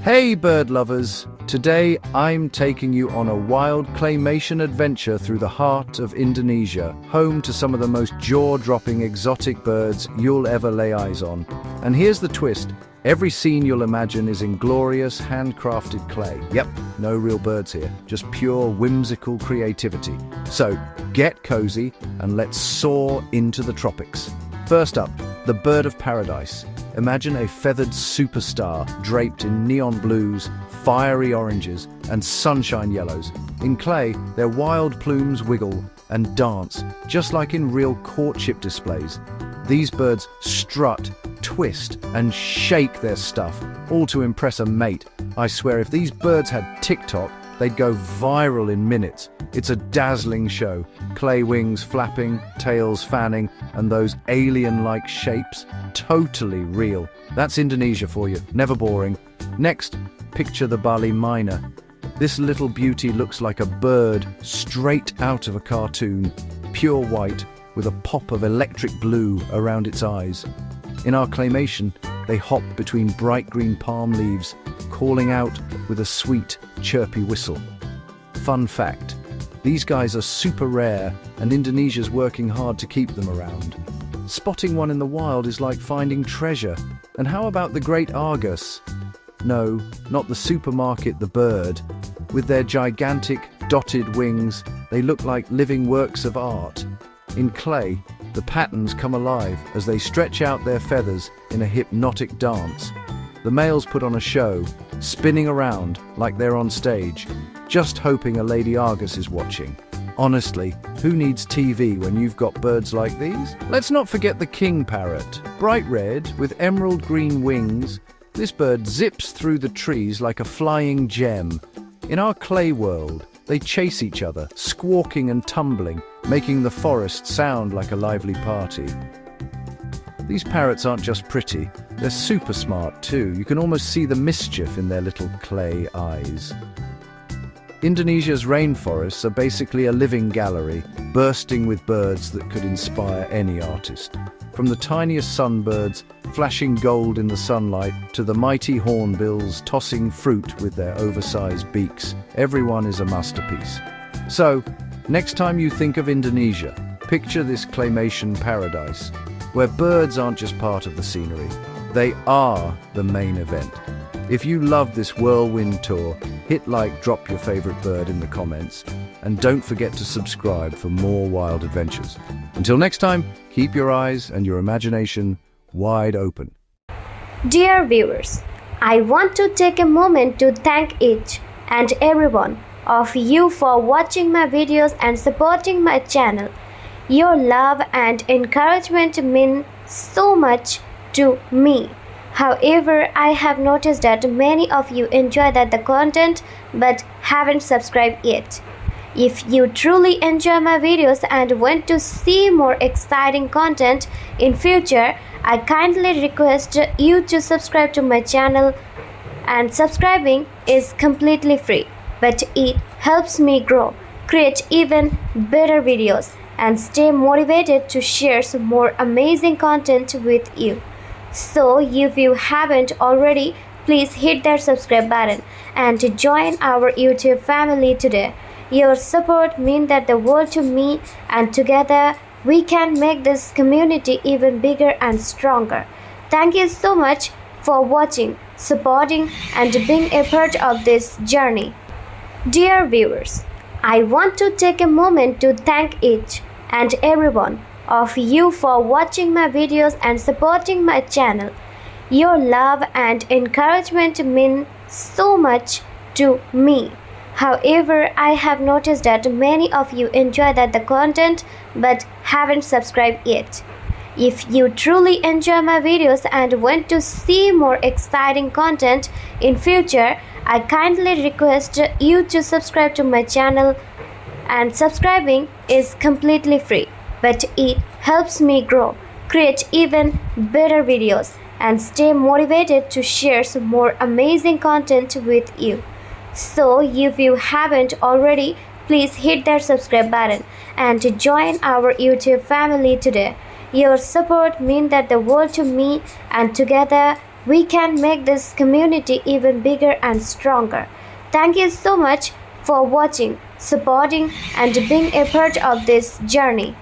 Hey bird lovers! Today I'm taking you on a wild claymation adventure through the heart of Indonesia, home to some of the most jaw-dropping exotic birds you'll ever lay eyes on. And here's the twist. Every scene you'll imagine is in glorious, handcrafted clay. Yep, no real birds here, just pure whimsical creativity. So, get cozy and let's soar into the tropics. First up, the bird of paradise. Imagine a feathered superstar draped in neon blues, fiery oranges, and sunshine yellows. In clay, their wild plumes wiggle and dance, just like in real courtship displays. These birds strut, twist, and shake their stuff, all to impress a mate. I swear, if these birds had TikTok, they'd go viral in minutes. It's a dazzling show. Clay wings flapping, tails fanning, and those alien-like shapes, totally real. That's Indonesia for you, never boring. Next, picture the Bali myna. This little beauty looks like a bird straight out of a cartoon, pure white, with a pop of electric blue around its eyes. In our claymation, they hop between bright green palm leaves, calling out with a sweet, chirpy whistle. Fun fact, these guys are super rare and Indonesia's working hard to keep them around. Spotting one in the wild is like finding treasure. And how about the great Argus? No, not the supermarket, the bird. With their gigantic, dotted wings, they look like living works of art. In clay, the patterns come alive as they stretch out their feathers in a hypnotic dance. The males put on a show, spinning around like they're on stage, just hoping a Lady Argus is watching. Honestly, who needs TV when you've got birds like these? Let's not forget the king parrot. Bright red with emerald green wings, this bird zips through the trees like a flying gem. In our clay world, they chase each other, squawking and tumbling, making the forest sound like a lively party. These parrots aren't just pretty, they're super smart too. You can almost see the mischief in their little clay eyes. Indonesia's rainforests are basically a living gallery, bursting with birds that could inspire any artist. From the tiniest sunbirds, flashing gold in the sunlight, to the mighty hornbills tossing fruit with their oversized beaks, everyone is a masterpiece. So, next time you think of Indonesia, picture this claymation paradise, where birds aren't just part of the scenery, they are the main event. If you love this whirlwind tour, hit like, drop your favorite bird in the comments, and don't forget to subscribe for more wild adventures. Until next time, keep your eyes and your imagination wide open. Dear viewers, I want to take a moment to thank each and every one of you for watching my videos and supporting my channel. Your love and encouragement mean so much to me. However, I have noticed that many of you enjoy the content but haven't subscribed yet. If you truly enjoy my videos and want to see more exciting content in future, I kindly request you to subscribe to my channel, and subscribing is completely free, but it helps me grow, create even better videos, and stay motivated to share some more amazing content with you. So if you haven't already, please hit that subscribe button and join our YouTube family today. Your support means the world to me, and together we can make this community even bigger and stronger. Thank you so much for watching, supporting, and being a part of this journey. Dear viewers, I want to take a moment to thank each and every one of you for watching my videos and supporting my channel. Your love and encouragement mean so much to me. However, I have noticed that many of you enjoy the content but haven't subscribed yet. If you truly enjoy my videos and want to see more exciting content in future, I kindly request you to subscribe to my channel, and subscribing is completely free, but it helps me grow, create even better videos, and stay motivated to share some more amazing content with you. So if you haven't already, please hit that subscribe button and join our YouTube family today. Your support means the world to me, and together we can make this community even bigger and stronger. Thank you so much for watching, supporting, and being a part of this journey.